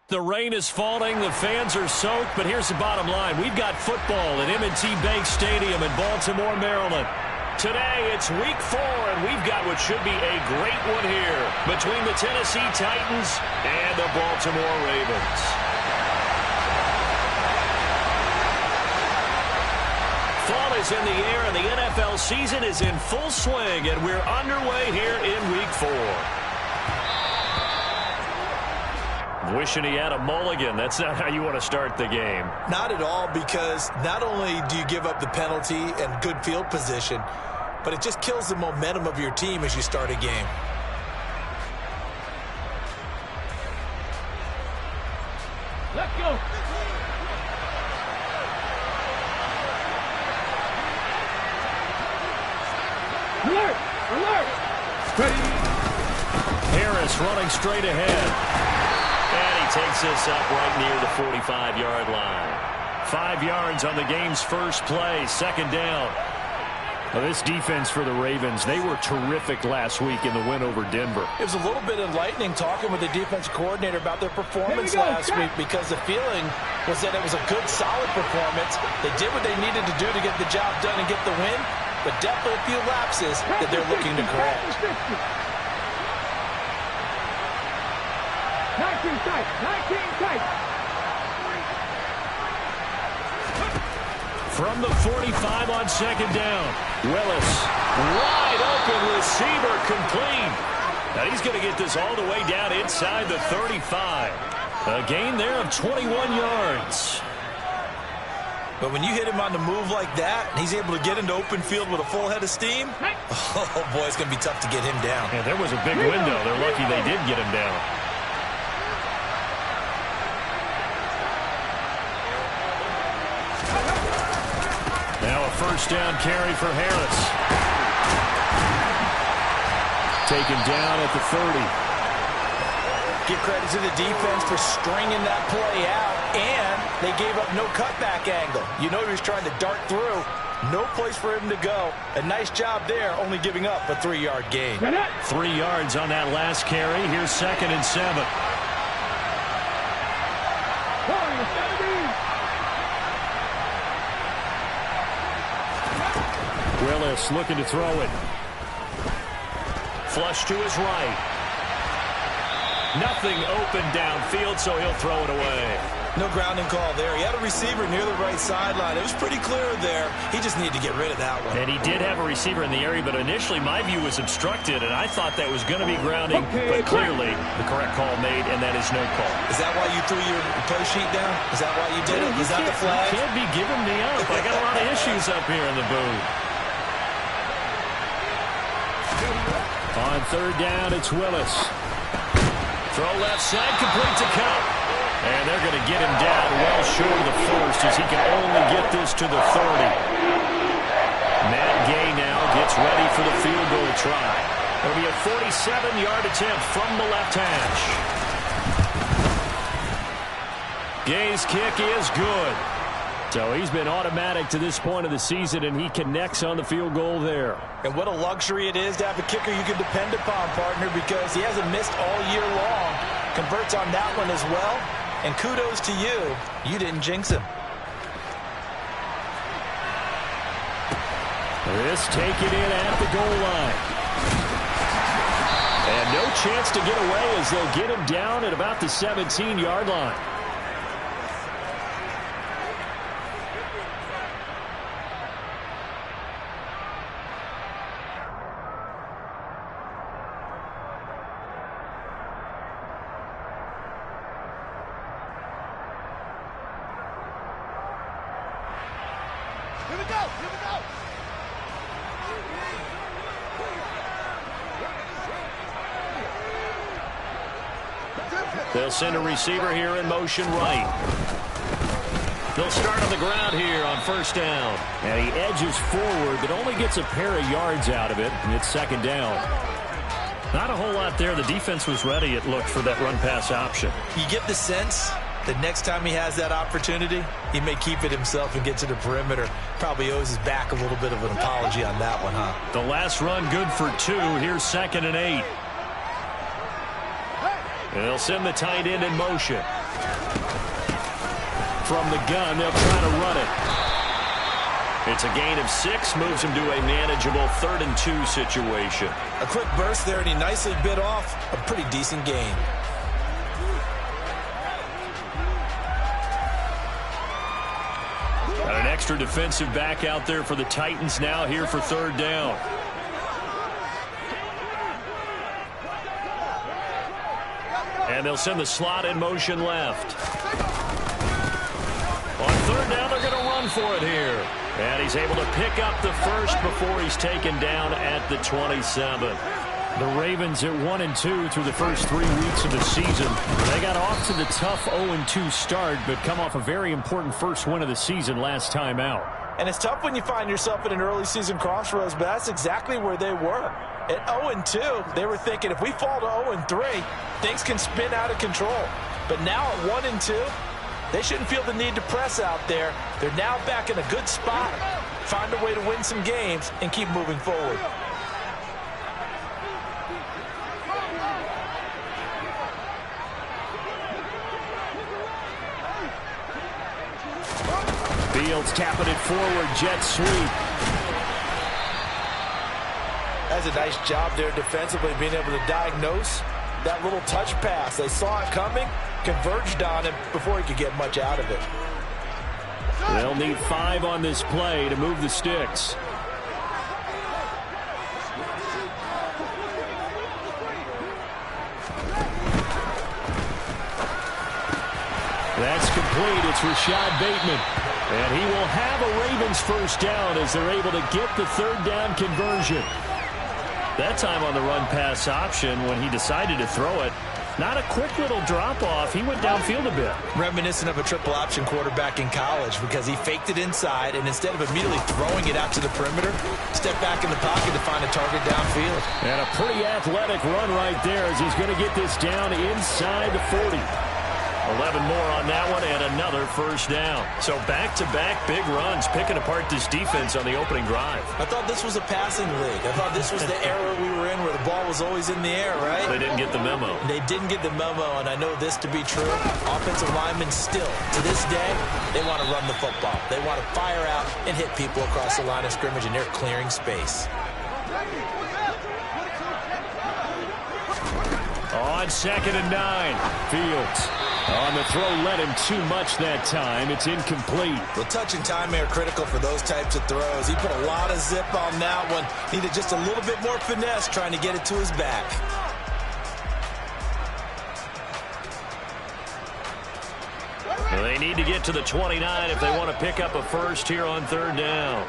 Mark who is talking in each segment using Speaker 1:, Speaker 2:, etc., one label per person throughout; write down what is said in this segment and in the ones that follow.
Speaker 1: The rain is falling, the fans are soaked, but here's the bottom line. We've got football at M&T Bank Stadium in Baltimore, Maryland. Today, it's week 4, and we've got what should be a great one here between the Tennessee Titans and the Baltimore Ravens. Fall is in the air, and the NFL season is in full swing, and we're underway here in week 4. Wishing he had a mulligan. That's not how you want to start the game.
Speaker 2: Not at all, because not only do you give up the penalty and good field position, but it just kills the momentum of your team as you start a game.
Speaker 3: Let's go. Alert! Alert! Ready.
Speaker 1: Harris running straight ahead. And he takes this up right near the 45-yard line. 5 yards on the game's first play, second down.
Speaker 4: Well, this defense for the Ravens, they were terrific last week in the win over Denver.
Speaker 2: It was a little bit enlightening talking with the defense coordinator about their performance last week, because the feeling was that it was a good, solid performance. They did what they needed to do to get the job done and get the win, but definitely a few lapses that they're looking to correct.
Speaker 3: 19 tight, 19 tight.
Speaker 1: From the 45 on second down, Willis, wide open receiver, complete. Now he's going to get this all the way down inside the 35. A gain there of 21 yards.
Speaker 2: But when you hit him on the move like that, and he's able to get into open field with a full head of steam, oh boy, it's going to be tough to get him down.
Speaker 1: Yeah, there was a big window. They're lucky they did get him down. Now a first down carry for Harris. Taken down at the 30.
Speaker 2: Give credit to the defense for stringing that play out, and they gave up no cutback angle. You know he was trying to dart through. No place for him to go. A nice job there, only giving up a 3-yard gain.
Speaker 1: 3 yards on that last carry. Here's 2nd and 7. Willis looking to throw it. Flush to his right. Nothing open downfield, so he'll throw it away.
Speaker 2: No grounding call there. He had a receiver near the right sideline. It was pretty clear there. He just needed to get rid of that one.
Speaker 1: And he did have a receiver in the area, but initially my view was obstructed, and I thought that was going to be grounding, but clearly the correct call made, and that is no call.
Speaker 2: Is that why you threw your play sheet down? Is that why you did it? Is that the flag?
Speaker 1: You can't be giving me up. I got a lot of issues up here in the booth. On third down, it's Willis. Throw left side, complete to Cup. And they're going to get him down well short of the first, as he can only get this to the 30. Matt Gay now gets ready for the field goal try. It'll be a 47-yard attempt from the left hash. Gay's kick is good. So he's been automatic to this point of the season, and he connects on the field goal there.
Speaker 2: And what a luxury it is to have a kicker you can depend upon, partner, because he hasn't missed all year long. Converts on that one as well. And kudos to you. You didn't jinx him.
Speaker 1: This taken in at the goal line. And no chance to get away as they'll get him down at about the 17-yard line.
Speaker 3: Here we go! Here we go!
Speaker 1: They'll send a receiver here in motion right. They'll start on the ground here on first down. And he edges forward, but only gets a pair of yards out of it, and it's second down. Not a whole lot there. The defense was ready, it looked, for that run-pass option.
Speaker 2: You get the sense that next time he has that opportunity, he may keep it himself and get to the perimeter. Probably owes his back a little bit of an apology on that one, huh?
Speaker 1: The last run good for 2. Here's 2nd and 8. They'll send the tight end in motion. From the gun, they'll try to run it. It's a gain of 6, moves him to a manageable 3rd and 2 situation.
Speaker 2: A quick burst there, and he nicely bit off a pretty decent gain.
Speaker 1: Got an extra defensive back out there for the Titans now here for 3rd down. And they'll send the slot in motion left. On 3rd down, they're going to run for it here. And he's able to pick up the first before he's taken down at the 27.
Speaker 4: The Ravens at 1-2 through the first 3 weeks of the season. They got off to the tough 0-2 start, but come off a very important first win of the season last time out.
Speaker 2: And it's tough when you find yourself at an early season crossroads, but that's exactly where they were. At 0-2, they were thinking if we fall to 0-3, things can spin out of control. But now at 1-2, they shouldn't feel the need to press out there. They're now back in a good spot, find a way to win some games, and keep moving forward.
Speaker 1: Fields tapping it forward, jet sweep.
Speaker 2: That's a nice job there defensively, being able to diagnose that little touch pass. They saw it coming, converged on him before he could get much out of it.
Speaker 1: They'll need 5 on this play to move the sticks. That's complete. It's Rashad Bateman. And he will have a Ravens first down as they're able to get the 3rd down conversion. That time on the run-pass option when he decided to throw it. Not a quick little drop-off. He went downfield a bit.
Speaker 2: Reminiscent of a triple option quarterback in college because he faked it inside, and instead of immediately throwing it out to the perimeter, stepped back in the pocket to find a target downfield.
Speaker 1: And a pretty athletic run right there as he's going to get this down inside the 40. 11 more on that one and another first down. So back-to-back big runs, picking apart this defense on the opening drive.
Speaker 2: I thought this was a passing league. I thought this was the era we were in where the ball was always in the air, right?
Speaker 1: They didn't get the memo.
Speaker 2: They didn't get the memo, and I know this to be true. Offensive linemen still, to this day, they want to run the football. They want to fire out and hit people across the line of scrimmage, and they're clearing space.
Speaker 1: On 2nd and 9, Fields. On the throw, led him too much that time. It's incomplete.
Speaker 2: Well, touch and timing are critical for those types of throws. He put a lot of zip on that one. Needed just a little bit more finesse trying to get it to his back.
Speaker 1: Well, they need to get to the 29 if they want to pick up a first here on 3rd down.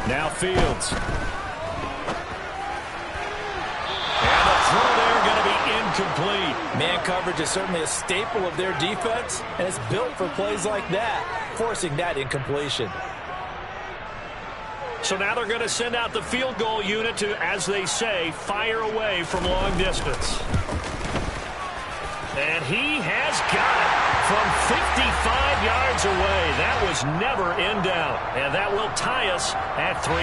Speaker 1: Now Fields. And the throw there going to be incomplete.
Speaker 2: Man coverage is certainly a staple of their defense, and it's built for plays like that, forcing that incompletion.
Speaker 1: So now they're going to send out the field goal unit to, as they say, fire away from long distance. And he has got it from 55 yards away. That was never in doubt. And that will tie us at 3-3.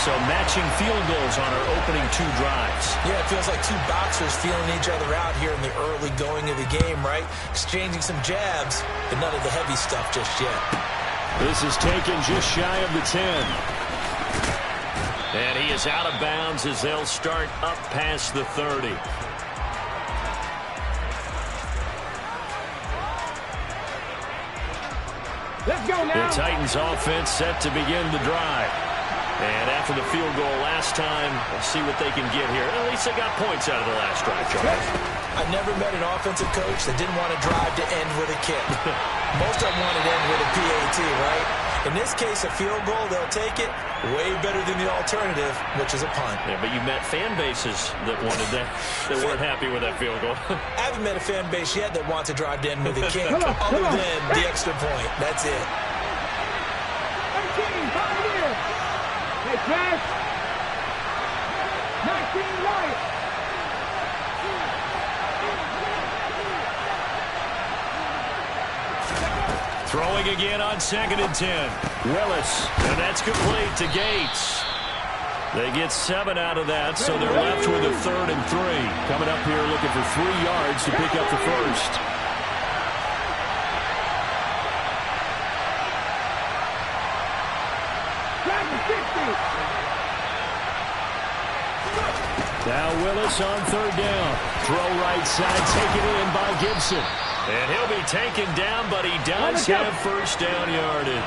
Speaker 1: So matching field goals on our opening 2 drives.
Speaker 2: Yeah, it feels like 2 boxers feeling each other out here in the early going of the game, right? Exchanging some jabs, but none of the heavy stuff just yet.
Speaker 1: This is taken just shy of the 10. And he is out of bounds as they'll start up past the 30.
Speaker 3: Let's go now.
Speaker 1: The Titans offense set to begin the drive. And after the field goal last time, we'll see what they can get here. At least they got points out of the last drive, Charles.
Speaker 2: I never met an offensive coach that didn't want to drive to end with a kick. Most of them want to end with a PAT, right? In this case, a field goal, they'll take it. Way better than the alternative, which is a punt.
Speaker 1: Yeah, but you met fan bases that wanted that, that weren't happy with that field goal.
Speaker 2: I haven't met a fan base yet that wants to drive to end with a kick, other than the extra point. That's it.
Speaker 3: 13, Pioneer. Hey, Cash. 19, right.
Speaker 1: Throwing again on 2nd and 10. Willis, and that's complete to Gates. They get 7 out of that, so they're left with a 3rd and 3. Coming up here looking for 3 yards to pick up the first. Now Willis on 3rd down. Throw right side, taken in by Gibson. And he'll be taken down, but he does have first down yardage.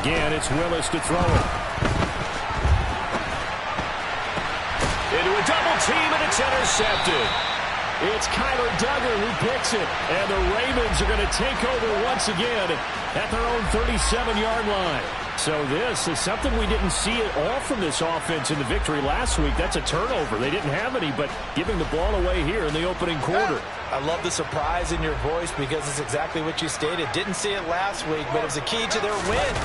Speaker 1: Again, it's Willis to throw it. Into a double team, and it's intercepted. It's Kyler Duggar who picks it. And the Ravens are going to take over once again at their own 37-yard line. So this is something we didn't see at all from this offense in the victory last week. That's a turnover. They didn't have any, but giving the ball away here in the opening quarter.
Speaker 2: I love the surprise in your voice because it's exactly what you stated. Didn't see it last week, but it was a key to their win.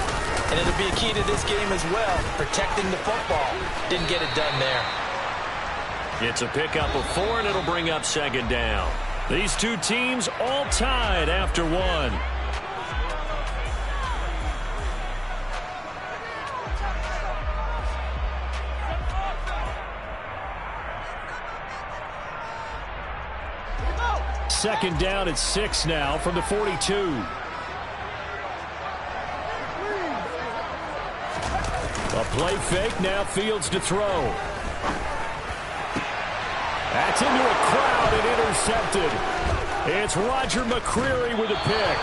Speaker 2: And it'll be a key to this game as well, protecting the football. Didn't get it done there.
Speaker 1: It's a pickup of 4, and it'll bring up 2nd down. These two teams all tied after 1. Second down at 6 now from the 42. A play fake, now Fields to throw. That's into a crowd and intercepted. It's Roger McCreary with a pick.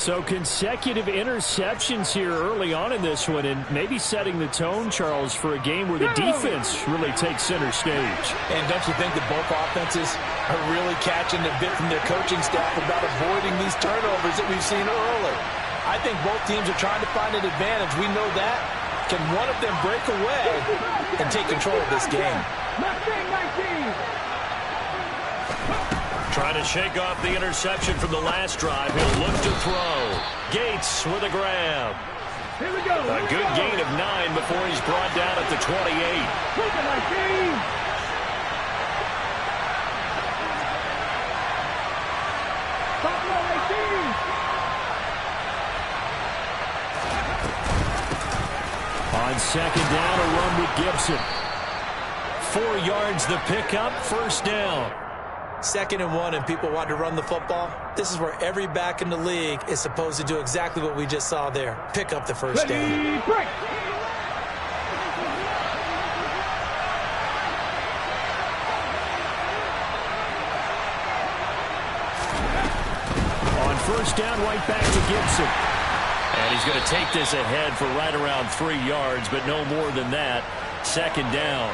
Speaker 1: So consecutive interceptions here early on in this one, and maybe setting the tone, Charles, for a game where the defense really takes center stage.
Speaker 2: And don't you think that both offenses are really catching the bit from their coaching staff about avoiding these turnovers that we've seen early? I think both teams are trying to find an advantage. We know that. Can one of them break away and take control of this game?
Speaker 1: Trying to shake off the interception from the last drive. He'll look to throw. Gates with a grab.
Speaker 3: Here we go.
Speaker 1: A good gain of 9 before he's brought down at the 28. On 2nd down, a run with Gibson. 4 yards the pickup, first down.
Speaker 2: 2nd and 1, and people want to run the football. This is where every back in the league is supposed to do exactly what we just saw there. Pick up the first down.
Speaker 3: Break.
Speaker 1: On first down, right back to Gibson. And he's going to take this ahead for right around 3 yards, but no more than that. 2nd down.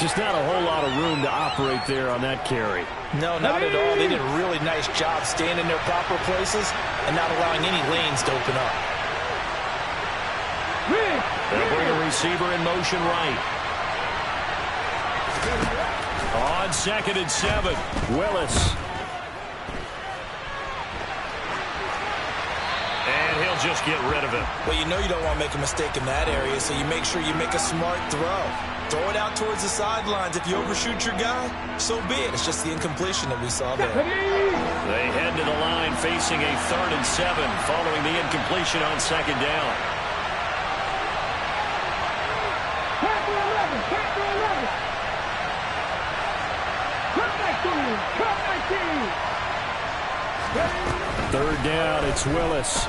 Speaker 1: Just not a whole lot of room to operate there on that carry.
Speaker 2: No, not at all. They did a really nice job staying in their proper places and not allowing any lanes to open up.
Speaker 1: They'll bring a receiver in motion right. On 2nd and 7, Willis. And he'll just get rid of it.
Speaker 2: Well, you know you don't want to make a mistake in that area, so you make sure you make a smart throw. Throw it out towards the sidelines. If you overshoot your guy, so be it. It's just the incompletion that we saw there.
Speaker 1: They head to the line facing a 3rd and 7 following the incompletion on 2nd down.
Speaker 3: Pack for 11. Pack for 11. Cut that team. Cut that team.
Speaker 1: 3rd down, it's Willis.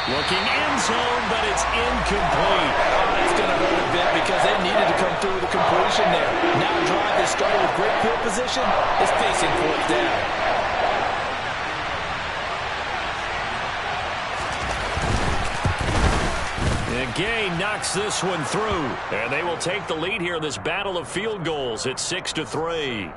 Speaker 1: Looking end zone, but it's incomplete.
Speaker 2: It's going to hurt a bit because they needed to come through with a completion there. Now a drive that started with great field position is facing 4th down.
Speaker 1: And Gay knocks this one through. And they will take the lead here in this battle of field goals at 6-3.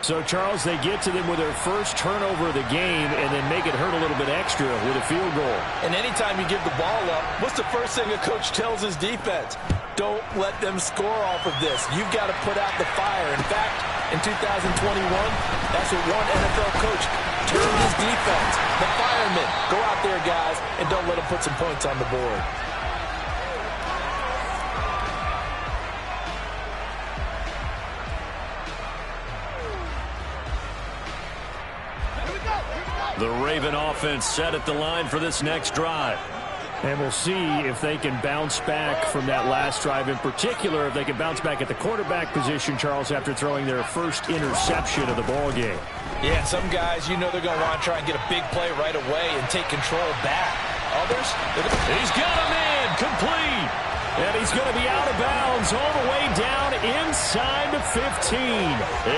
Speaker 4: So, Charles, they get to them with their first turnover of the game and then make it hurt a little bit extra with a field goal.
Speaker 2: And anytime you give the ball up, what's the first thing a coach tells his defense? Don't let them score off of this. You've got to put out the fire. In fact, in 2021, that's what one NFL coach termed his defense. The firemen. Go out there, guys, and don't let them put some points on the board.
Speaker 1: The Raven offense set at the line for this next drive.
Speaker 4: And we'll see if they can bounce back from that last drive. In particular, if they can bounce back at the quarterback position, Charles, after throwing their first interception of the ball game.
Speaker 2: Yeah, some guys, you know they're going to want to try and get a big play right away and take control back. Others,
Speaker 1: he's got him in, complete.
Speaker 4: And he's going to be out of bounds all the way down inside the 15.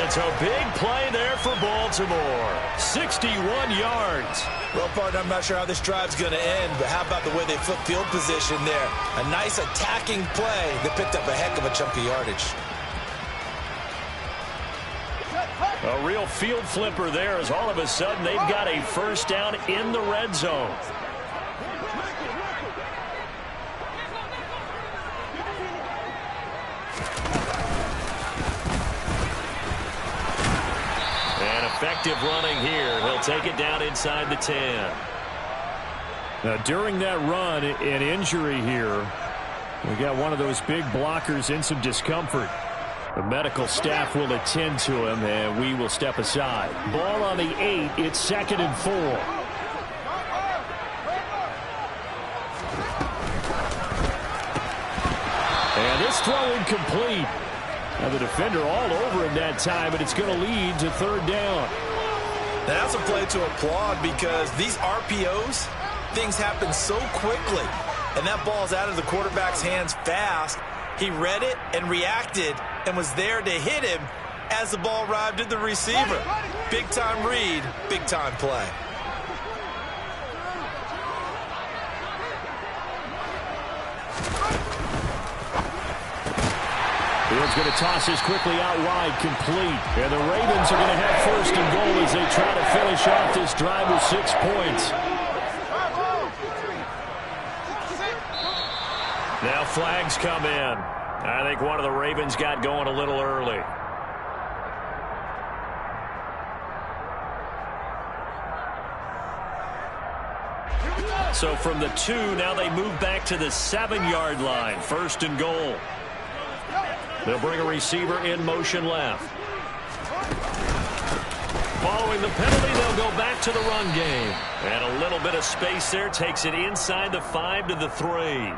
Speaker 1: It's a big play there for Baltimore. 61 yards.
Speaker 2: Well, partner, I'm not sure how this drive's going to end, but how about the way they flip field position there? A nice attacking play that picked up a heck of a chunk of yardage.
Speaker 1: A real field flipper there as all of a sudden they've got a first down in the red zone. Effective running here. He'll take it down inside the 10.
Speaker 4: Now, during that run, an injury here. We got one of those big blockers in some discomfort. The medical staff will attend to him, and we will step aside. Ball on the 8. It's 2nd and 4. And this throw incomplete. Now the defender all over him that time, but it's going to lead to 3rd down.
Speaker 2: That's a play to applaud because these RPOs, things happen so quickly. And that ball's out of the quarterback's hands fast. He read it and reacted and was there to hit him as the ball arrived at the receiver. Big-time read, big-time play.
Speaker 4: Fields going to toss this quickly out wide, complete. And the Ravens are going to have 1st and goal as they try to finish off this drive with 6 points.
Speaker 1: Now flags come in. I think one of the Ravens got going a little early. So from the 2, now they move back to the 7-yard line. 1st and goal. They'll bring a receiver in motion left. Following the penalty, they'll go back to the run game. And a little bit of space there takes it inside the 5 to the 3.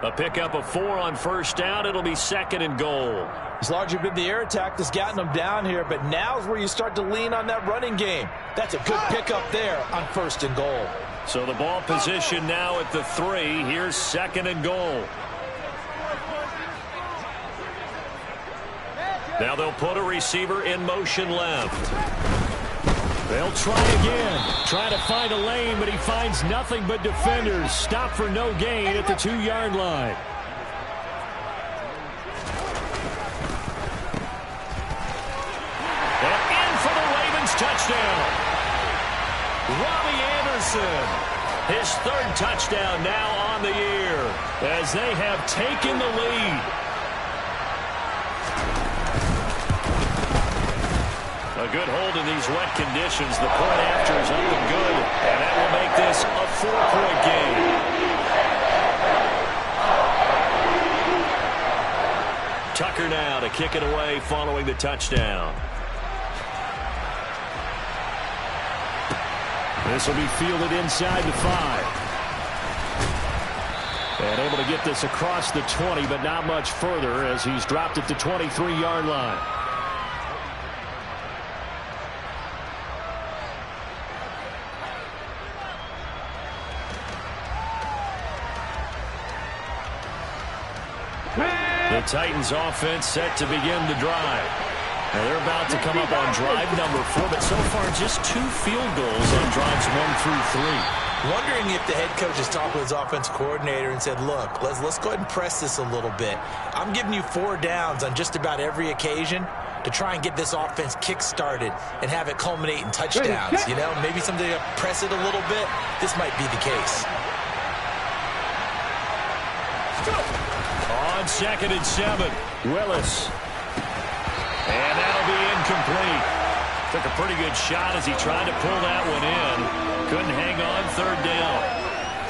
Speaker 1: A pickup of 4 on 1st down. It'll be 2nd and goal.
Speaker 2: It's largely been the air attack that's gotten them down here, but now's where you start to lean on that running game. That's a good pickup there on 1st and goal.
Speaker 1: So the ball position now at the 3. Here's 2nd and goal. Now they'll put a receiver in motion left.
Speaker 4: They'll try again. Try to find a lane, but he finds nothing but defenders. Stop for no gain at the 2-yard line.
Speaker 1: And in for the Ravens touchdown. Robbie Anderson. His 3rd touchdown now on the year as they have taken the lead. A good hold in these wet conditions. The point after is up and good, and that will make this a 4-point game. Tucker now to kick it away following the touchdown.
Speaker 4: This will be fielded inside the 5. And able to get this across the 20, but not much further as he's dropped at the 23-yard line.
Speaker 1: The Titans offense set to begin the drive. Now they're about to come up on drive number 4, but so far just 2 field goals on drives 1 through 3.
Speaker 2: Wondering if the head coach has talked with his offense coordinator and said, look, let's go ahead and press this a little bit. I'm giving you 4 downs on just about every occasion. to try and get this offense kick-started and have it culminate in touchdowns. You know, maybe something to press it a little bit. This might be the case.
Speaker 4: On 2nd and 7, Willis. And that'll be incomplete. Took a pretty good shot as he tried to pull that one in. Couldn't hang on 3rd down.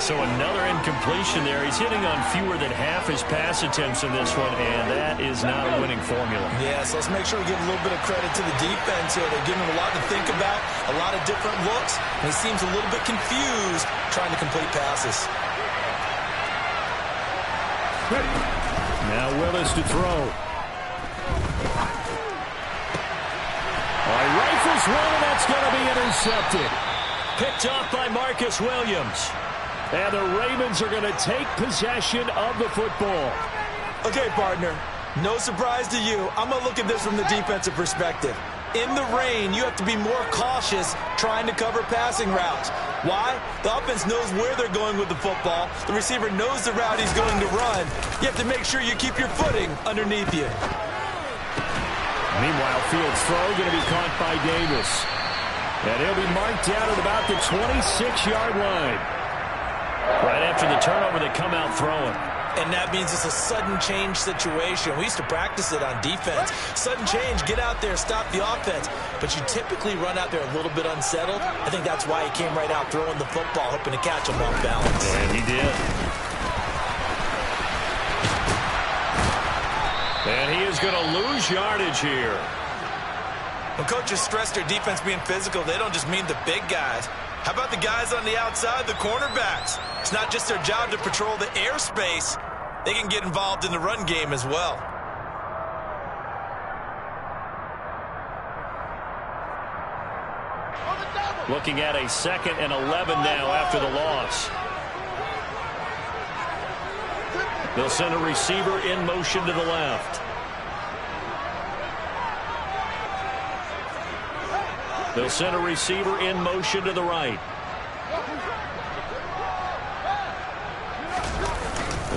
Speaker 4: So another incompletion there. He's hitting on fewer than half his pass attempts in this one, and that is not a winning formula.
Speaker 2: Yeah, so let's make sure we give a little bit of credit to the defense here. They're giving him a lot to think about, a lot of different looks, and he seems a little bit confused trying to complete passes.
Speaker 4: Now Willis to throw. Rifles one, and that's going to be intercepted. Picked off by Marcus Williams. And the Ravens are going to take possession of the football.
Speaker 2: Okay, partner, no surprise to you. I'm going to look at this from the defensive perspective. In the rain, you have to be more cautious trying to cover passing routes. Why? The offense knows where they're going with the football. The receiver knows the route he's going to run. You have to make sure you keep your footing underneath you.
Speaker 4: Meanwhile, Fields' throw going to be caught by Davis. And he'll be marked down at about the 26-yard line. Right after the turnover, they come out throwing.
Speaker 2: And that means it's a sudden change situation. We used to practice it on defense. Sudden change, get out there, stop the offense. But you typically run out there a little bit unsettled. I think that's why he came right out throwing the football, hoping to catch him off balance.
Speaker 4: And he did. And he is going to lose yardage here.
Speaker 2: When coaches stress their defense being physical, they don't just mean the big guys. How about the guys on the outside, the cornerbacks? It's not just their job to patrol the airspace. They can get involved in the run game as well.
Speaker 4: Looking at a 2nd and 11 now after the loss. They'll send a receiver in motion to the left. They'll send a receiver in motion to the right.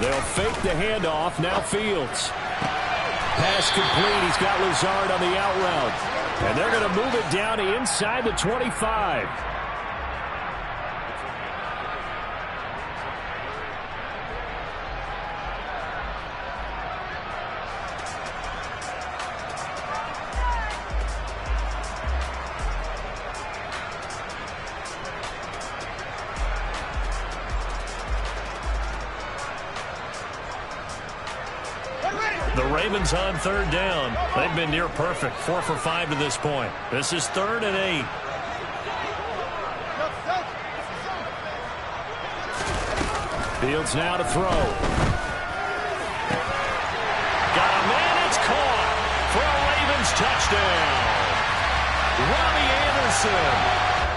Speaker 4: They'll fake the handoff. Now Fields. Pass complete. He's got Lazard on the out route. And they're going to move it down inside the 25. The Ravens on 3rd down. They've been near perfect. 4 for 5 to this point. This is 3rd and 8. Fields now to throw. Got a man. It's caught for a Ravens touchdown. Robbie Anderson.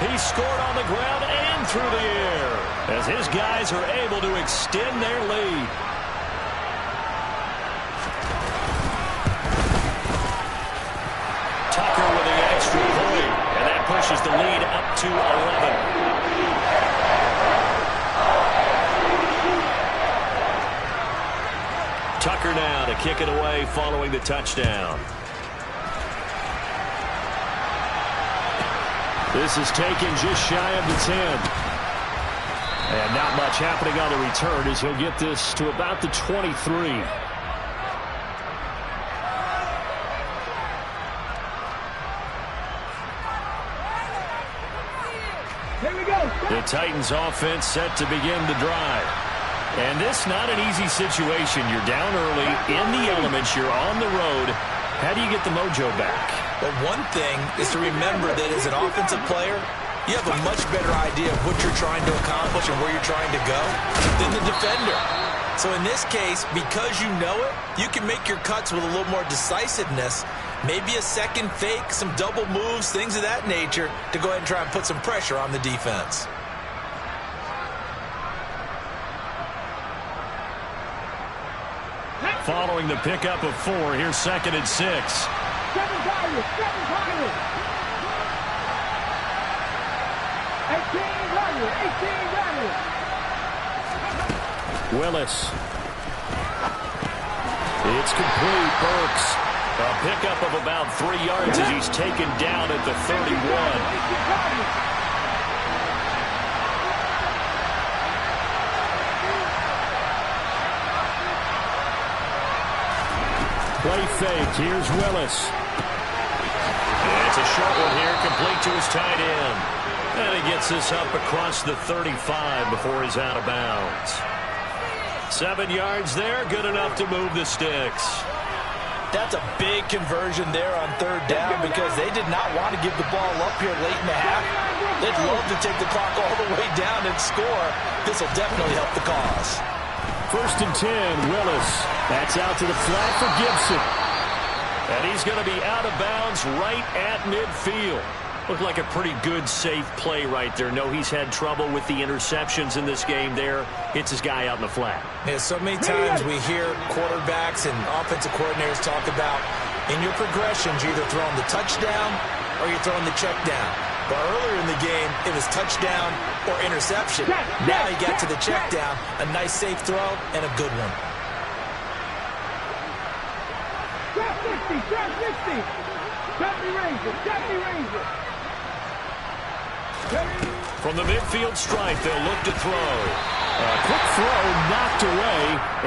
Speaker 4: He scored on the ground and through the air as his guys are able to extend their lead. Pushes the lead up to 11. Tucker now to kick it away following the touchdown. This is taken just shy of the 10. And not much happening on the return as he'll get this to about the 23. The Titans offense set to begin the drive. And this not an easy situation. You're down early, in the elements, you're on the road. How do you get the mojo back?
Speaker 2: Well, one thing is to remember that as an offensive player, you have a much better idea of what you're trying to accomplish and where you're trying to go than the defender. So in this case, because you know it, you can make your cuts with a little more decisiveness. Maybe a second fake, some double moves, things of that nature to go ahead and try and put some pressure on the defense.
Speaker 4: Following the pickup of 4, here's 2nd and 6.
Speaker 3: 7 targets, 7 targets. 18 runners, 18 runners.
Speaker 4: Willis. It's complete. Burks.
Speaker 1: A pickup of about 3 yards as he's taken down at the 31.
Speaker 4: Play fake. Here's Willis.
Speaker 1: And it's a short one here, complete to his tight end. And he gets this up across the 35 before he's out of bounds. 7 yards there, good enough to move the sticks.
Speaker 2: That's a big conversion there on third down because they did not want to give the ball up here late in the half. They'd love to take the clock all the way down and score. This will definitely help the cause.
Speaker 4: 1st and 10, Willis. That's out to the flat for Gibson.
Speaker 1: And he's going to be out of bounds right at midfield. Looked like a pretty good, safe play right there. No, he's had trouble with the interceptions in this game there. Hits his guy out in the flat.
Speaker 2: Yeah, so many times we hear quarterbacks and offensive coordinators talk about in your progressions, you're either throwing the touchdown or you're throwing the check down. But earlier in the game, it was touchdown or interception. Now he got to the check down, a nice safe throw, and a good one.
Speaker 3: Drop 50, drop 50. Deputy Ranger, Deputy Ranger.
Speaker 1: From the midfield stripe, they'll look to throw.
Speaker 4: A quick throw knocked away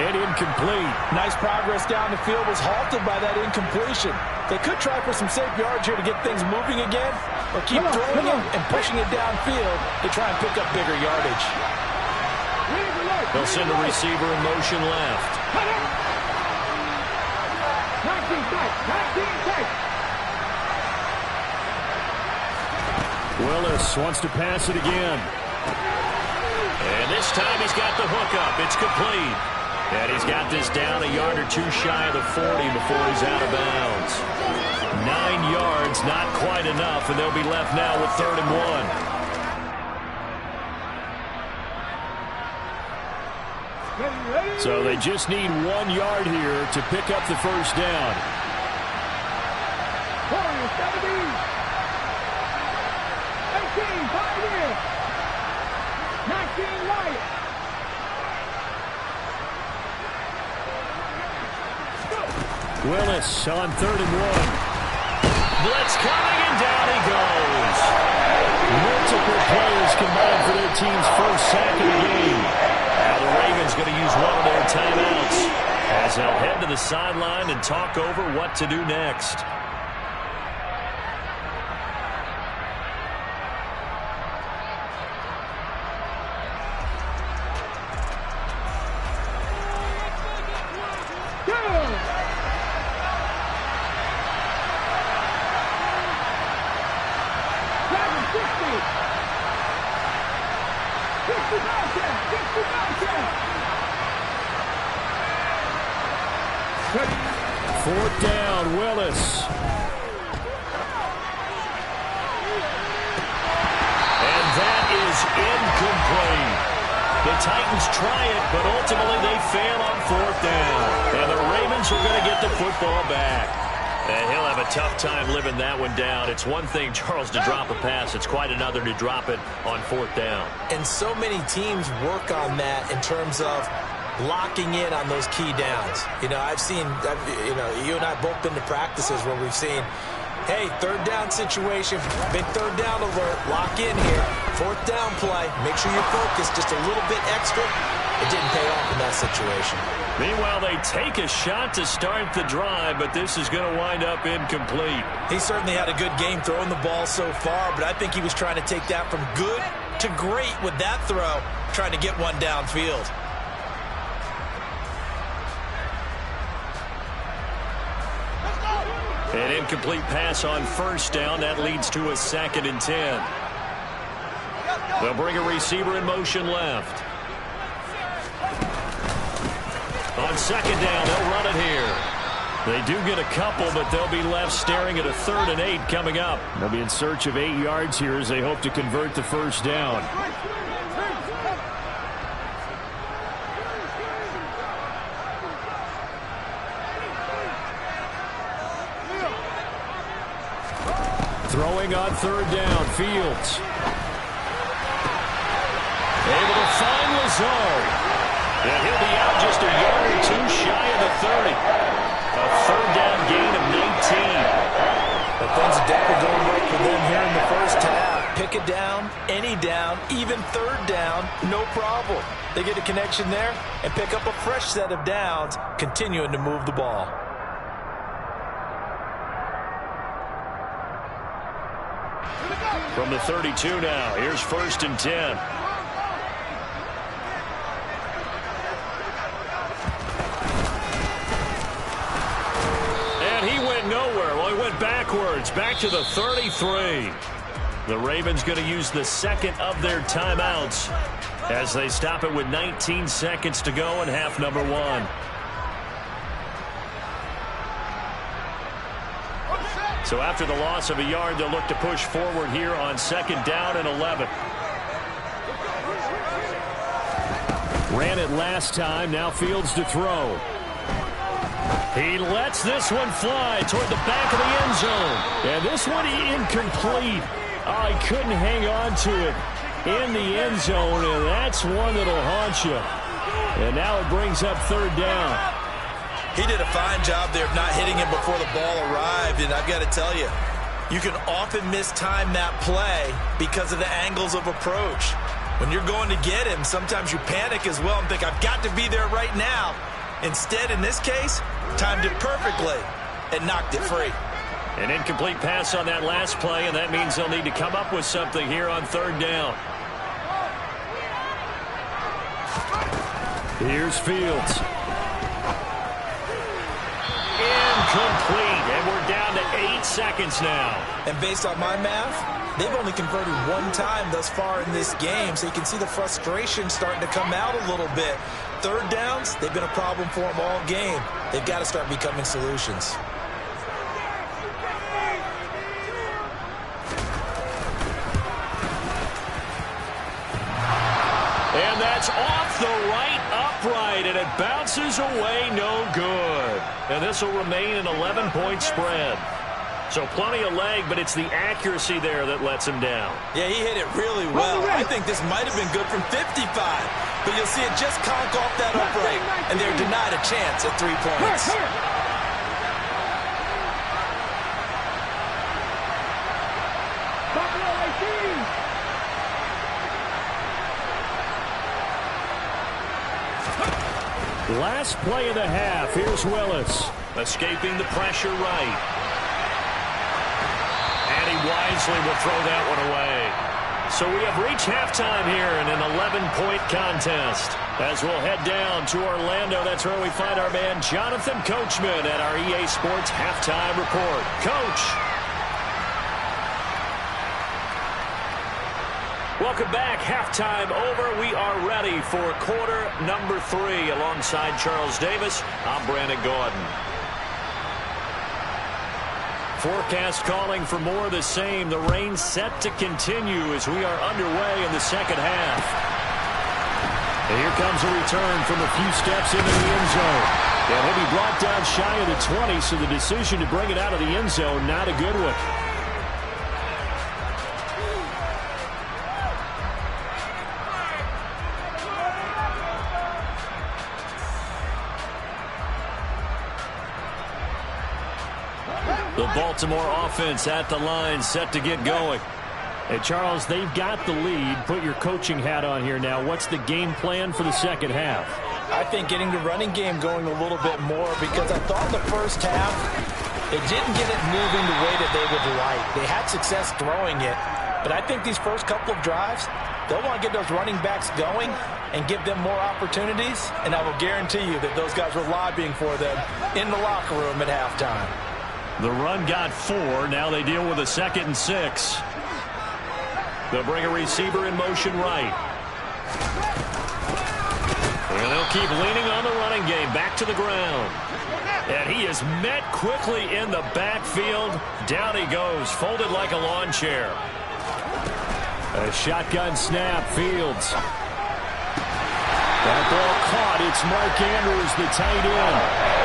Speaker 4: and incomplete.
Speaker 2: Nice progress down the field was halted by that incompletion. They could try for some safe yards here to get things moving again, or keep throwing it and pushing it downfield to try and pick up bigger yardage.
Speaker 1: They'll send a receiver in motion left.
Speaker 3: 19 tight.
Speaker 4: Willis wants to pass it again.
Speaker 1: And this time he's got the hook up. It's complete. And he's got this down a yard or two shy of the 40 before he's out of bounds. 9 yards, not quite enough, and they'll be left now with 3rd and 1.
Speaker 4: So they just need 1 yard here to pick up the first down.
Speaker 3: 17. 18, 5 here. 19, Wyatt.
Speaker 4: Willis on 3rd and 1.
Speaker 1: Blitz coming, and down he goes.
Speaker 4: Multiple players combined for their team's first sack of the game.
Speaker 1: Now the Ravens going to use one of their timeouts as they'll head to the sideline and talk over what to do next.
Speaker 4: Fourth down, Willis.
Speaker 1: And that is incomplete. The Titans try it, but ultimately they fail on 4th down. And the Ravens are going to get the football back. And he'll have a tough time living that one down. It's one thing, Charles, to drop a pass. It's quite another to drop it on 4th down.
Speaker 2: And so many teams work on that in terms of locking in on those key downs. You know, you and I both been to practices where we've seen, hey, 3rd down situation, big 3rd down alert, lock in here, 4th down play, make sure you're focused just a little bit extra. It didn't pay off in that situation.
Speaker 1: Meanwhile, they take a shot to start the drive, but this is going to wind up incomplete.
Speaker 2: He certainly had a good game throwing the ball so far, but I think he was trying to take that from good to great with that throw, trying to get one downfield.
Speaker 1: An incomplete pass on 1st down. That leads to a 2nd and 10. They'll bring a receiver in motion left. On 2nd down, they'll run it here. They do get a couple, but they'll be left staring at a 3rd and 8 coming up.
Speaker 4: They'll be in search of 8 yards here as they hope to convert the first down. Throwing on 3rd down, Fields.
Speaker 1: Able to find Lazard. And he'll be out just a yard or two shy of the 30. A 3rd down gain of 19.
Speaker 2: down, any down, even third down, no problem. They get a connection there and pick up a fresh set of downs, continuing to move the ball.
Speaker 1: From the 32 now, here's 1st and 10. And he went nowhere. Well, he went backwards, back to the 33. The Ravens going to use the second of their timeouts as they stop it with 19 seconds to go in half number 1. So after the loss of a yard, they'll look to push forward here on 2nd down and 11. Ran it last time. Now Fields to throw. He lets this one fly toward the back of the end zone. And this one incomplete. Oh, he couldn't hang on to it in the end zone, and that's one that'll haunt you. And now it brings up 3rd down.
Speaker 2: He did a fine job there of not hitting him before the ball arrived, and I've got to tell you, you can often mistime that play because of the angles of approach. When you're going to get him, sometimes you panic as well and think, I've got to be there right now. Instead, in this case, timed it perfectly and knocked it free.
Speaker 1: An incomplete pass on that last play, and that means they'll need to come up with something here on 3rd down. Here's Fields. Incomplete, and we're down to 8 seconds now.
Speaker 2: And based on my math, they've only converted one time thus far in this game, so you can see the frustration starting to come out a little bit. 3rd downs, they've been a problem for them all game. They've got to start becoming solutions.
Speaker 1: And that's off the right upright, and it bounces away, no good. And this will remain an 11-point spread. So plenty of leg, but it's the accuracy there that lets him down.
Speaker 2: Yeah, he hit it really well. I think this might have been good from 55, but you'll see it just conk off that upright, and they're denied a chance at 3 points.
Speaker 1: Last play of the half. Here's Willis. Escaping the pressure right. And he wisely will throw that one away. So we have reached halftime here in an 11-point contest. As we'll head down to Orlando, that's where we find our man Jonathan Coachman at our EA Sports Halftime Report. Coach. Welcome back. Halftime over. We are ready for quarter number 3. Alongside Charles Davis, I'm Brandon Gaudin. Forecast calling for more of the same. The rain set to continue as we are underway in the second half. And here comes a return from a few steps into the end zone. And he'll be brought down shy of the 20, so the decision to bring it out of the end zone, not a good one. The Baltimore offense at the line, set to get going. And Charles, they've got the lead. Put your coaching hat on here now. What's the game plan for the second half?
Speaker 2: I think getting the running game going a little bit more, because I thought in the first half they didn't get it moving the way that they would like. They had success throwing it, but I think these first couple of drives, they'll want to get those running backs going and give them more opportunities, and I will guarantee you that those guys were lobbying for them in the locker room at halftime.
Speaker 1: The run got 4. Now they deal with a 2nd and 6. They'll bring a receiver in motion right. And they'll keep leaning on the running game. Back to the ground. And he is met quickly in the backfield. Down he goes, folded like a lawn chair. A shotgun snap. Fields. That ball caught. It's Mark Andrews, the tight end.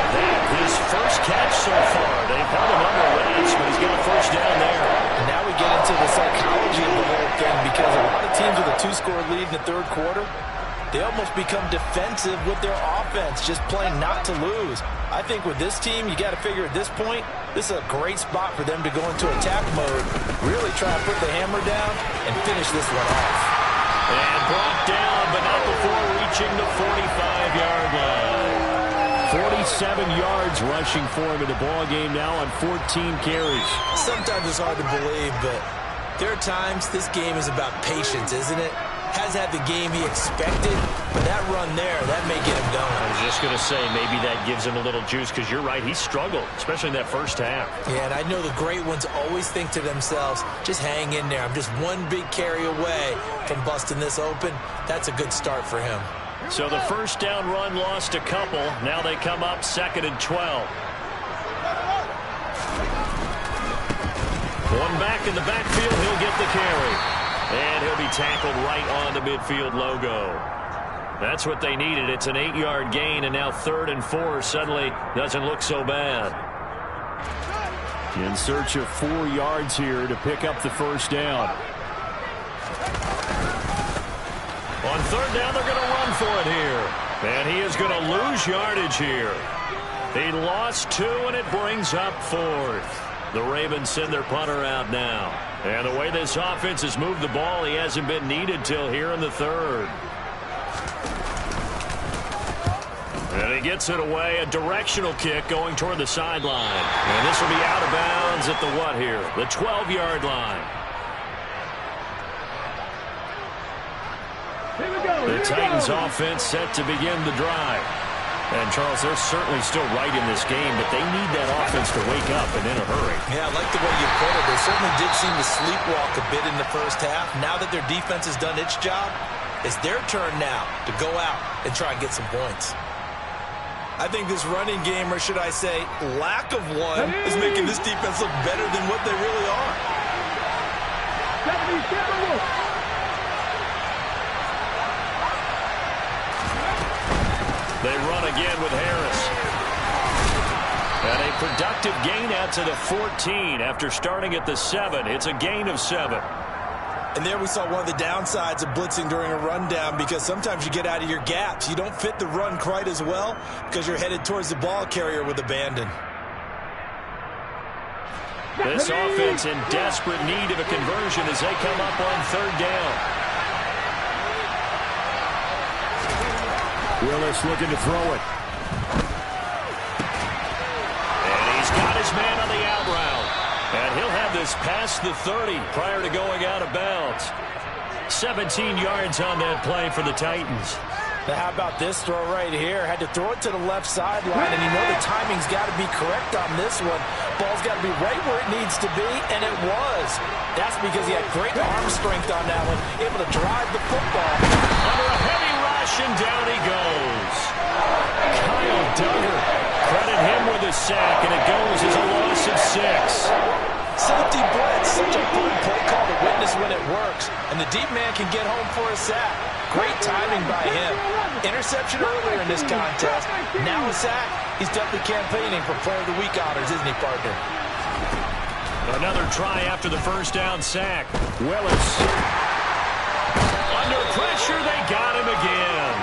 Speaker 1: That his first catch so far. They've held him under wraps, but he's got a first down there.
Speaker 2: And now we get into the psychology of the whole thing, because a lot of teams with a 2-score lead in the third quarter, they almost become defensive with their offense, just playing not to lose. I think with this team, you got to figure at this point, this is a great spot for them to go into attack mode, really try to put the hammer down and finish this one off.
Speaker 1: And brought down, but not before reaching the 45-yard line. 47 yards rushing for him in the ball game now on 14 carries.
Speaker 2: Sometimes it's hard to believe, but there are times this game is about patience, isn't it? Has had the game he expected, but that run there, that may get him going.
Speaker 1: I was just going to say, maybe that gives him a little juice, because you're right, he struggled, especially in that first half.
Speaker 2: Yeah, and I know the great ones always think to themselves, just hang in there. I'm just one big carry away from busting this open. That's a good start for him.
Speaker 1: So the first down run lost a couple. Now they come up 2nd and 12. One back in the backfield, he'll get the carry. And he'll be tackled right on the midfield logo. That's what they needed. It's an 8-yard gain, and now 3rd and 4 suddenly doesn't look so bad.
Speaker 4: In search of 4 yards here to pick up the first down.
Speaker 1: On 3rd down, they're going to run for it here. And he is going to lose yardage here. He lost 2, and it brings up 4th. The Ravens send their punter out now. And the way this offense has moved the ball, he hasn't been needed till here in the 3rd. And he gets it away, a directional kick going toward the sideline. And this will be out of bounds at the what here? The 12-yard line. The Titans offense set to begin the drive. And, Charles, they're certainly still right in this game, but they need that offense to wake up and in a hurry.
Speaker 2: Yeah, I like the way you put it. They certainly did seem to sleepwalk a bit in the first half. Now that their defense has done its job, it's their turn now to go out and try and get some points. I think this running game, or should I say lack of one, is making this defense look better than what they really are.
Speaker 1: They run again with Harris. And a productive gain out to the 14 after starting at the 7. It's a gain of 7.
Speaker 2: And there we saw one of the downsides of blitzing during a rundown, because sometimes you get out of your gaps. You don't fit the run quite as well because you're headed towards the ball carrier with abandon.
Speaker 1: This offense in desperate need of a conversion as they come up on 3rd down.
Speaker 4: Willis looking to throw it.
Speaker 1: And he's got his man on the out route. And he'll have this past the 30 prior to going out of bounds. 17 yards on that play for the Titans.
Speaker 2: Now how about this throw right here? Had to throw it to the left sideline, and you know the timing's got to be correct on this one. Ball's got to be right where it needs to be, and it was. That's because he had great arm strength on that one, able to drive the football.
Speaker 1: Under a heavy rush, and down he goes. Kyle Duggar, credit him with a sack, and it goes as a loss of 6.
Speaker 2: Safety blitz, such a fun play call to witness when it works, and the deep man can get home for a sack. Great timing by him. Interception earlier in this contest. Now a sack. He's definitely campaigning for Player of the Week honors, isn't he, partner?
Speaker 1: Another try after the first down sack. Willis. Under pressure, they got him again.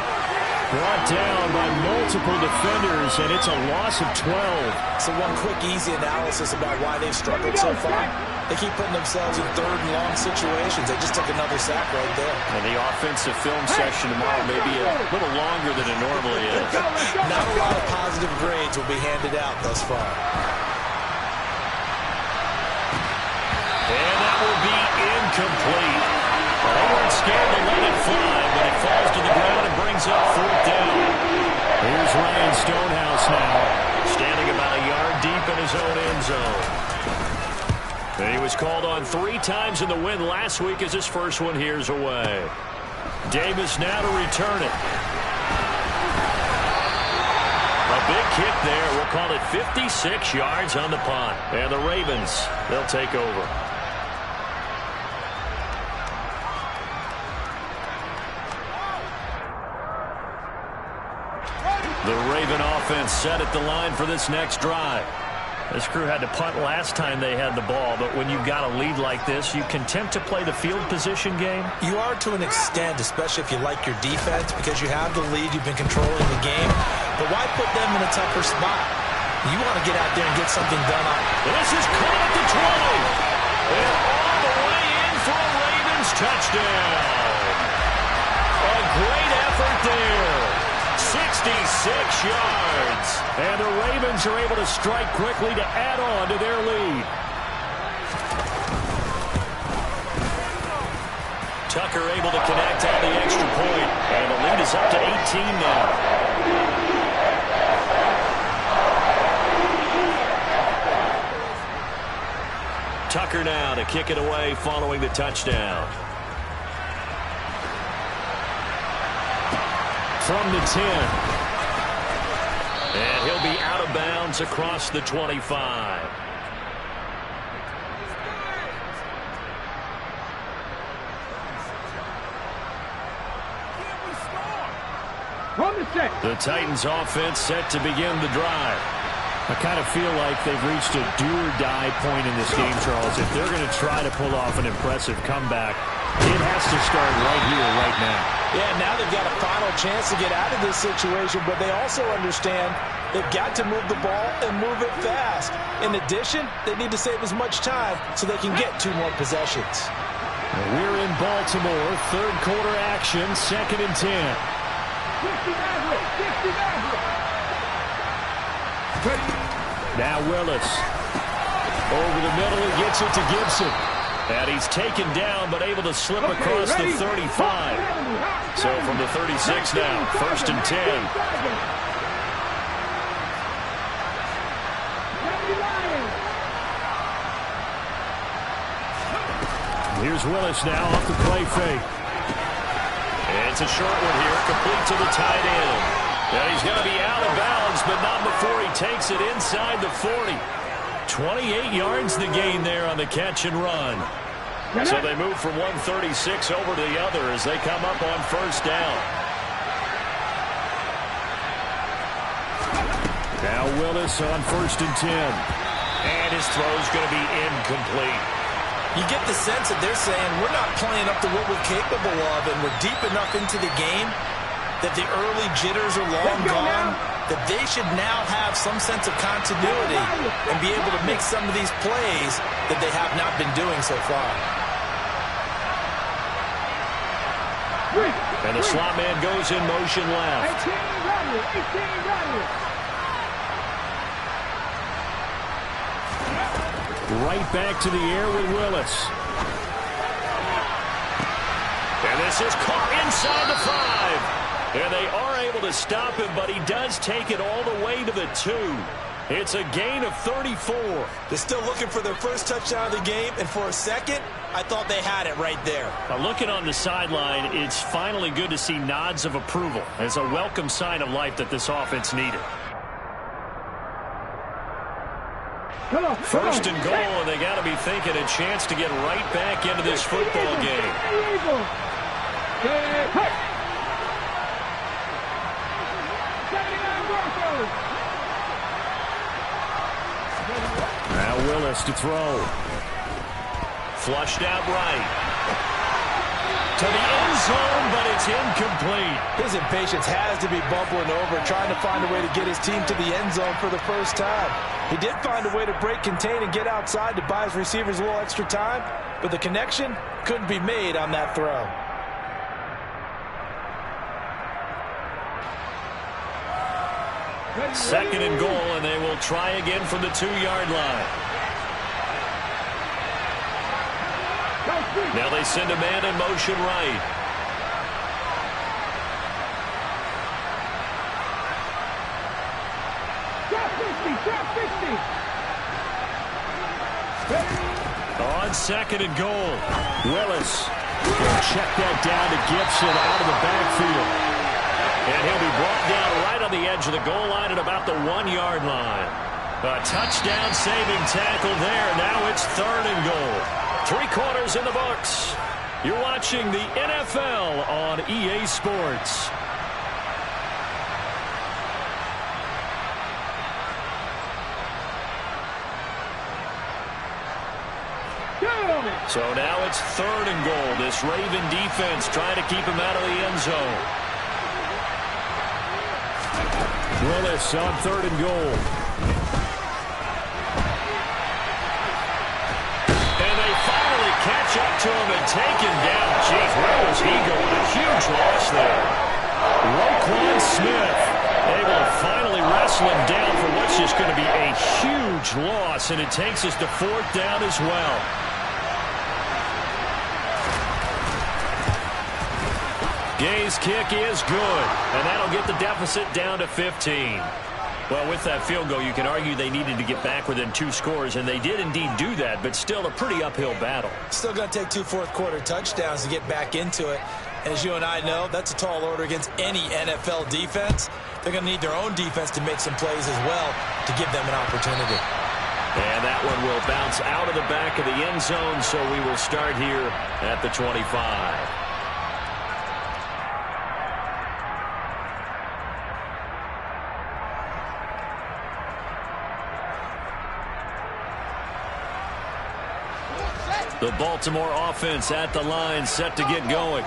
Speaker 4: Brought down by multiple defenders, and it's a loss of 12.
Speaker 2: So one quick, easy analysis about why they've struggled so far. They keep putting themselves in 3rd and long situations. They just took another sack right there.
Speaker 1: And the offensive film session tomorrow may be a little longer than it normally is.
Speaker 2: Not a lot of positive grades will be handed out thus far.
Speaker 1: And that will be incomplete. They weren't scared to let it fly, but it falls to the ground and brings up 4th down.
Speaker 4: Here's Ryan Stonehouse now,
Speaker 1: standing about a yard deep in his own end zone. And he was called on 3 times in the win last week as his first one here's away. Davis now to return it. A big kick there. We'll call it 56 yards on the punt. And the Ravens, they'll take over. The Raven offense set at the line for this next drive.
Speaker 4: This crew had to punt last time they had the ball, but when you've got a lead like this, you can tempt to play the field position game?
Speaker 2: You are to an extent, especially if you like your defense, because you have the lead, you've been controlling the game. But why put them in a tougher spot? You want to get out there and get something done on it.
Speaker 1: This is caught at the 20. And all the way in for a Ravens touchdown. A great effort there. 66 yards.
Speaker 4: And the Ravens are able to strike quickly to add on to their lead.
Speaker 1: Tucker able to connect on the extra point. And the lead is up to 18 now. Tucker now to kick it away following the touchdown.
Speaker 4: From the 10.
Speaker 1: And he'll be out of bounds across the 25.
Speaker 3: From the set.
Speaker 1: The Titans offense set to begin the drive.
Speaker 4: I kind of feel like they've reached a do-or-die point in this game, Charles. If they're going to try to pull off an impressive comeback, it has to start right here, right now.
Speaker 2: Yeah, now they've got a final chance to get out of this situation, but they also understand they've got to move the ball and move it fast. In addition, they need to save as much time so they can get 2 more possessions.
Speaker 4: We're in Baltimore, third quarter action, 2nd and 10.
Speaker 3: 60 Maverick, 60 Maverick.
Speaker 4: Now Willis. Over the middle, he gets it to Gibson.
Speaker 1: And he's taken down, but able to slip across the 35. So from the 36 now, 1st and 10.
Speaker 4: Here's Willis now off the play fake.
Speaker 1: It's a short one here, complete to the tight end. And he's going to be out of bounds, but not before he takes it inside the 40. 28 yards the gain there on the catch and run. So they move from 136 over to the other as they come up on 1st down.
Speaker 4: Now Willis on 1st and 10.
Speaker 1: And his throw's going to be incomplete.
Speaker 2: You get the sense that they're saying we're not playing up to what we're capable of, and we're deep enough into the game that the early jitters are long gone, that they should now have some sense of continuity and be able to make some of these plays that they have not been doing so far.
Speaker 1: And the slot man goes in motion left.
Speaker 3: 18 right.
Speaker 4: Right back to the air with Willis.
Speaker 1: And this is caught inside the 5. And they are able to stop him, but he does take it all the way to the 2. It's a gain of 34.
Speaker 2: They're still looking for their first touchdown of the game, and for a second, I thought they had it right there.
Speaker 4: Now looking on the sideline, it's finally good to see nods of approval. It's a welcome sign of life that this offense needed.
Speaker 1: 1st and goal, and they got to be thinking a chance to get right back into this football game.
Speaker 4: Now Willis to throw.
Speaker 1: Flushed out right. To the end zone, but it's incomplete.
Speaker 2: His impatience has to be bubbling over, trying to find a way to get his team to the end zone for the first time. He did find a way to break, contain, and get outside to buy his receivers a little extra time, but the connection couldn't be made on that throw.
Speaker 1: Second and goal, and they will try again from the 2-yard line. Now they send a man in motion right. On 2nd and goal, Willis will check that down to Gibson out of the backfield. And he'll be brought down right on the edge of the goal line at about the 1-yard line. A touchdown saving tackle there. Now it's 3rd and goal. 3 quarters in the books. You're watching the NFL on EA Sports. So now it's 3rd and goal. This Raven defense trying to keep him out of the end zone.
Speaker 4: Willis on 3rd and goal.
Speaker 1: And they finally catch up to him and take him down. Jeez, where was he going? A huge loss there. Roquan Smith able to finally wrestle him down for what's just going to be a huge loss, and it takes us to 4th down as well. Gay's kick is good, and that'll get the deficit down to 15. Well, with that field goal, you can argue they needed to get back within 2 scores, and they did indeed do that, but still a pretty uphill battle.
Speaker 2: Still going to take 2 fourth-quarter touchdowns to get back into it. As you and I know, that's a tall order against any NFL defense. They're going to need their own defense to make some plays as well to give them an opportunity.
Speaker 1: And that one will bounce out of the back of the end zone, so we will start here at the 25. The Baltimore offense at the line, set to get going.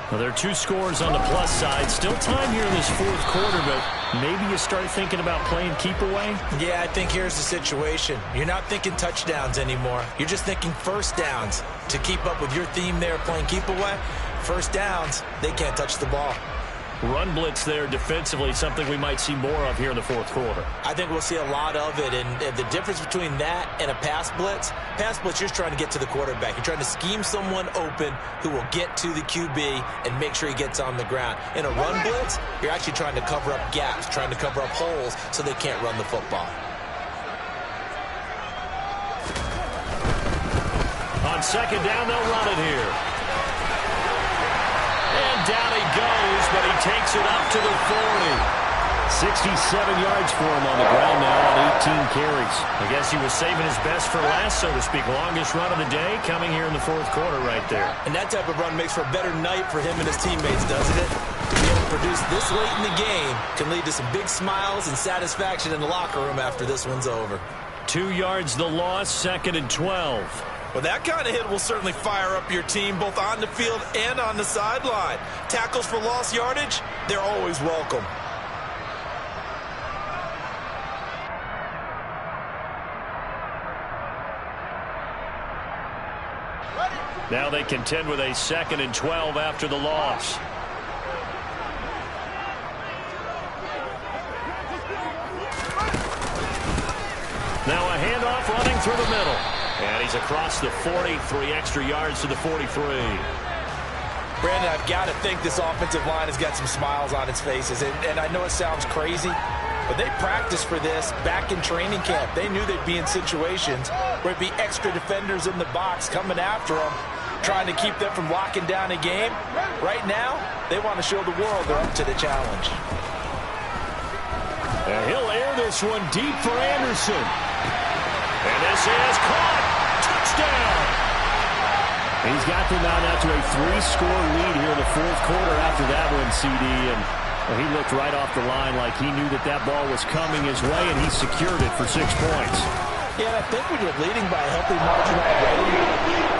Speaker 1: Well, there are 2 scores on the plus side. Still time here in this 4th quarter, but maybe you start thinking about playing keep away?
Speaker 2: Yeah, I think here's the situation. You're not thinking touchdowns anymore. You're just thinking first downs. To keep up with your theme there, playing keep away, first downs, they can't touch the ball.
Speaker 1: Run blitz there defensively, something we might see more of here in the 4th quarter.
Speaker 2: I think we'll see a lot of it, and the difference between that and a pass blitz, you're just trying to get to the quarterback. You're trying to scheme someone open who will get to the QB and make sure he gets on the ground. In a run blitz, you're actually trying to cover up gaps, trying to cover up holes so they can't run the football.
Speaker 1: On 2nd down, they'll run it here. And down he goes, but he takes it up to the 40. 67 yards for him on the ground now on 18 carries. I guess he was saving his best for last, so to speak. Longest run of the day coming here in the 4th quarter right there.
Speaker 2: And that type of run makes for a better night for him and his teammates, doesn't it? To be able to produce this late in the game can lead to some big smiles and satisfaction in the locker room after this one's over.
Speaker 1: 2 yards the loss, 2nd and 12.
Speaker 2: Well, that kind of hit will certainly fire up your team both on the field and on the sideline. Tackles for lost yardage, they're always welcome.
Speaker 1: Now they contend with a 2nd and 12 after the loss. Now a handoff running through the middle. And he's across the 40, 3 extra yards to the 43.
Speaker 2: Brandon, I've got to think this offensive line has got some smiles on its faces. And I know it sounds crazy, but they practiced for this back in training camp. They knew they'd be in situations where it'd be extra defenders in the box coming after them, trying to keep them from locking down a game. Right now, they want to show the world they're up to the challenge.
Speaker 1: And he'll air this one deep for Anderson. And this is caught. Touchdown.
Speaker 4: He's got them out now to a 3-score lead here in the 4th quarter after that one, CD. And he looked right off the line like he knew that that ball was coming his way, and he secured it for 6 points.
Speaker 2: Yeah, and I think when you're leading by a healthy margin already,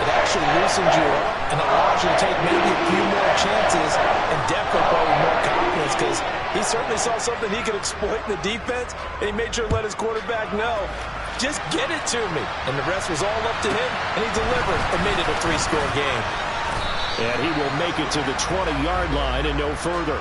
Speaker 2: it actually loosens you up and allows you to take maybe a few more chances and definitely play with more confidence, because he certainly saw something he could exploit in the defense, and he made sure to let his quarterback know, just get it to me. And the rest was all up to him, and he delivered and made it a 3-score game.
Speaker 1: And he will make it to the 20-yard line and no further.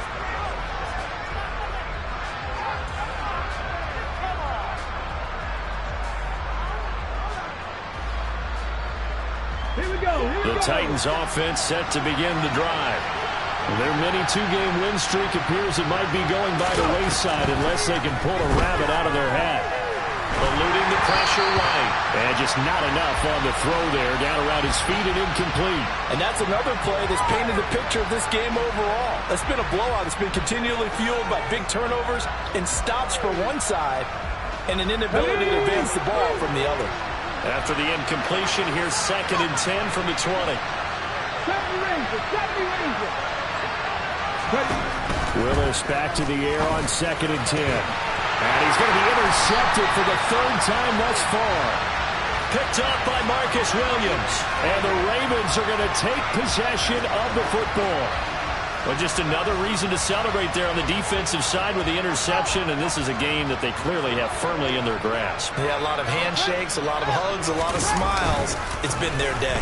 Speaker 1: The Titans offense set to begin the drive. Their mini 2-game win streak appears it might be going by the wayside unless they can pull a rabbit out of their hat. Eluding the pressure right. And just not enough on the throw there. Down around his feet and incomplete.
Speaker 2: And that's another play that's painted the picture of this game overall. It's been a blowout. It's been continually fueled by big turnovers and stops for one side and an inability to advance the ball from the other.
Speaker 1: After the incompletion, here's 2nd and 10 from the 20.
Speaker 3: 70 Rangers, 70 Rangers.
Speaker 4: Willis back to the air on 2nd and 10. And he's going to be intercepted for the 3rd time thus far.
Speaker 1: picked up by Marcus Williams.
Speaker 4: And the Ravens are going to take possession of the football.
Speaker 1: Well, just another reason to celebrate there on the defensive side with the interception, and this is a game that they clearly have firmly in their grasp.
Speaker 2: Yeah, a lot of handshakes, a lot of hugs, a lot of smiles. It's been their day.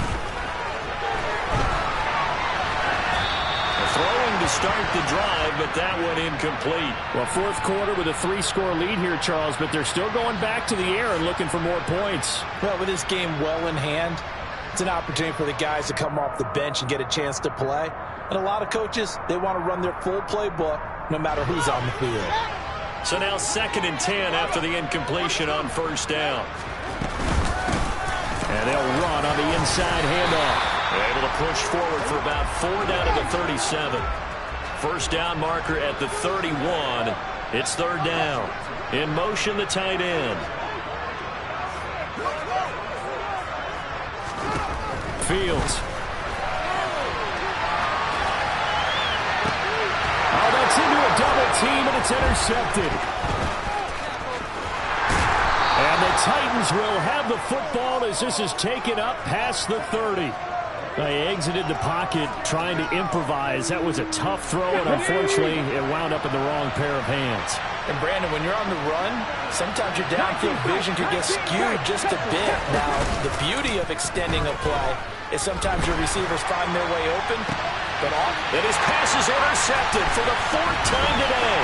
Speaker 1: Throwing to start the drive, but that one incomplete.
Speaker 4: Well, fourth quarter with a 3-score lead here, Charles, but they're still going back to the air and looking for more points.
Speaker 2: Well, with this game well in hand, it's an opportunity for the guys to come off the bench and get a chance to play. And a lot of coaches, they want to run their full playbook no matter who's on the field.
Speaker 1: So now 2nd and 10 after the incompletion on first down.
Speaker 4: And they'll run on the inside handoff.
Speaker 1: Able to push forward for about 4 down to the 37. First down marker at the 31. It's 3rd down. In motion, the tight end.
Speaker 4: Fields. Oh, that's into a double team, and it's intercepted. And the Titans will have the football as this is taken up past the 30. They exited the pocket trying to improvise. That was a tough throw, and unfortunately, it wound up in the wrong pair of hands.
Speaker 2: And, Brandon, when you're on the run, sometimes your downfield vision could get skewed just a bit. Now, the beauty of extending a play is sometimes your receivers find their way open, but
Speaker 1: and his pass is intercepted for the 4th time today.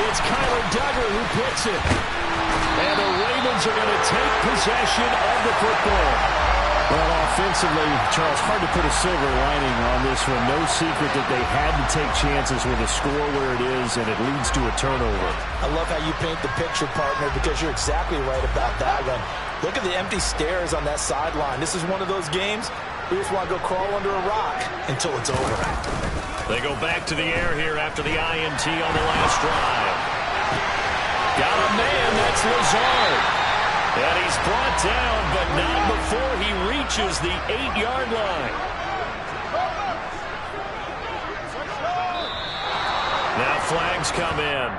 Speaker 4: It's Kyler Duggar who picks it. And the Ravens are going to take possession of the football. Well, offensively, Charles, hard to put a silver lining on this one. No secret that they had to take chances with a score where it is, and it leads to a turnover.
Speaker 2: I love how you paint the picture, partner, because you're exactly right about that one. Look at the empty stares on that sideline. This is one of those games we just want to go crawl under a rock until it's over.
Speaker 1: They go back to the air here after the INT on the last drive. Got a man, that's Lazard. And he's brought down, but not before he reaches the 8-yard line. Now flags come in.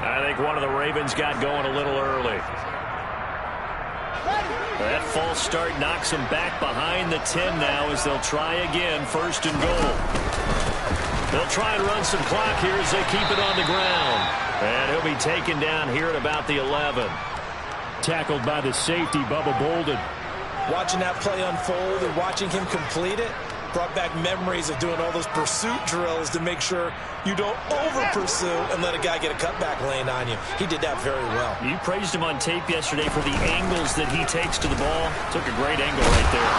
Speaker 1: I think one of the Ravens got going a little early. That false start knocks them back behind the 10 now as they'll try again, 1st and goal. They'll try and run some clock here as they keep it on the ground. And he'll be taken down here at about the 11.
Speaker 4: Tackled by the safety, Bubba Bolden.
Speaker 2: Watching that play unfold and watching him complete it brought back memories of doing all those pursuit drills to make sure you don't over-pursue and let a guy get a cutback lane on you. He did that very well.
Speaker 1: You praised him on tape yesterday for the angles that he takes to the ball. Took a great angle right there.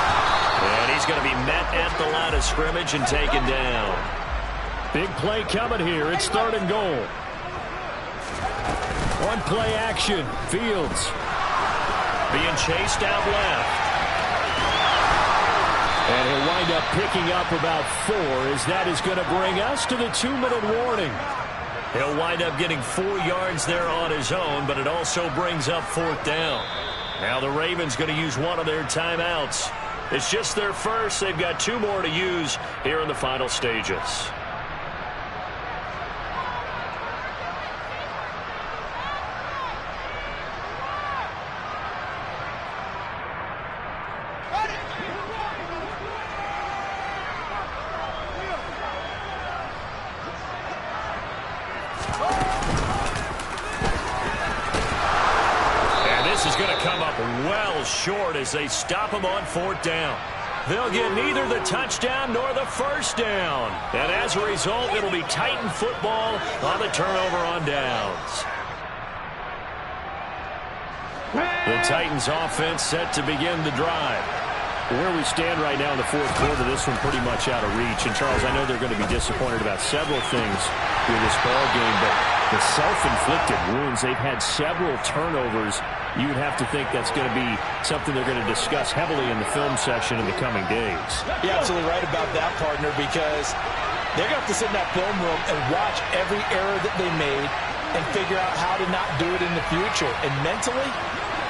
Speaker 1: And he's going to be met at the line of scrimmage and taken down.
Speaker 4: Big play coming here. It's 3rd and goal. One play action. Fields.
Speaker 1: Being chased out left.
Speaker 4: And he'll wind up picking up about 4 as that is going to bring us to the 2-minute warning.
Speaker 1: He'll wind up getting 4 yards there on his own, but it also brings up 4th down. Now the Ravens going to use one of their timeouts. It's just their first. They've got 2 more to use here in the final stages. Short as they stop him on 4th down. They'll get neither the touchdown nor the 1st down. And as a result, it'll be Titan football on the turnover on downs. The Titans offense set to begin the drive.
Speaker 4: Where we stand right now in the 4th quarter, this one pretty much out of reach. And, Charles, I know they're going to be disappointed about several things with this ball game, but the self-inflicted wounds, they've had several turnovers. You would have to think that's going to be something they're going to discuss heavily in the film session in the coming days.
Speaker 2: You're absolutely right about that, partner, because they're going to have to sit in that film room and watch every error that they made and figure out how to not do it in the future. And mentally,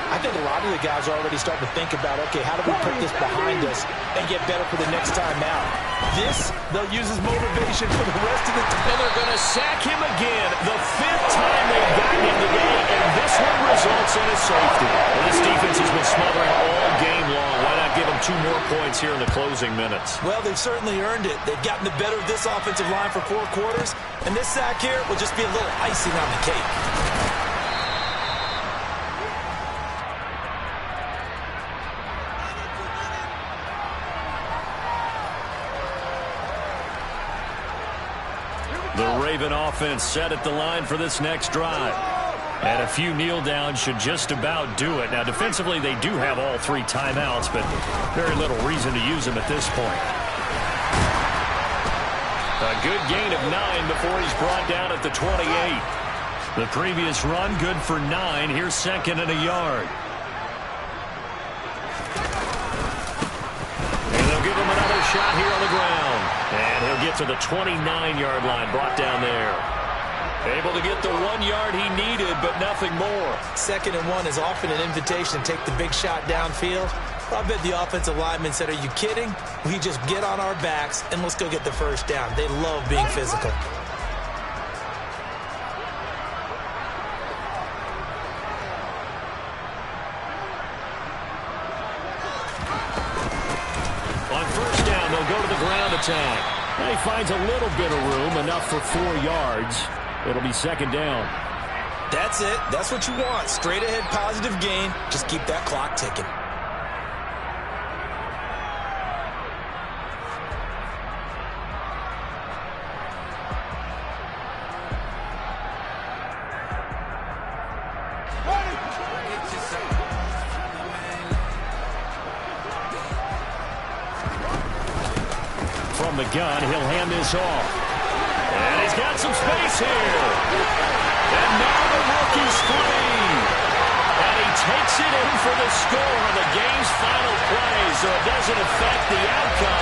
Speaker 2: I think a lot of the guys are already starting to think about, okay, how do we put this behind us and get better for the next time out? This, they'll use as motivation for the rest of the time.
Speaker 1: And they're going to sack him again, the 5th time they've gotten him today, and this one results in a safety. Well, this defense has been smothering all game points here in the closing minutes.
Speaker 2: Well, they've certainly earned it. They've gotten the better of this offensive line for 4 quarters, and this sack here will just be a little icing on the cake.
Speaker 1: The Raven offense set at the line for this next drive. And a few kneel downs should just about do it. Now, defensively, they do have all 3 timeouts, but very little reason to use them at this point. A good gain of 9 before he's brought down at the 28. The previous run, good for 9. Here's 2nd and a yard. And they'll give him another shot here on the ground. And he'll get to the 29-yard line, brought down there. Able to get the 1 yard he needed, but nothing more.
Speaker 2: 2nd and 1 is often an invitation to take the big shot downfield. I bet the offensive lineman said, are you kidding? We just get on our backs and let's go get the first down. They love being physical.
Speaker 1: On first down, they'll go to the ground attack.
Speaker 4: And he finds a little bit of room, enough for 4 yards. It'll be 2nd down.
Speaker 2: That's it. That's what you want. Straight ahead positive gain. Just keep that clock ticking.
Speaker 4: From the gun, he'll hand this off.
Speaker 1: And he's got some space here. And now the rookie's free. And he takes it in for the score on the game's final play, so it doesn't affect the outcome.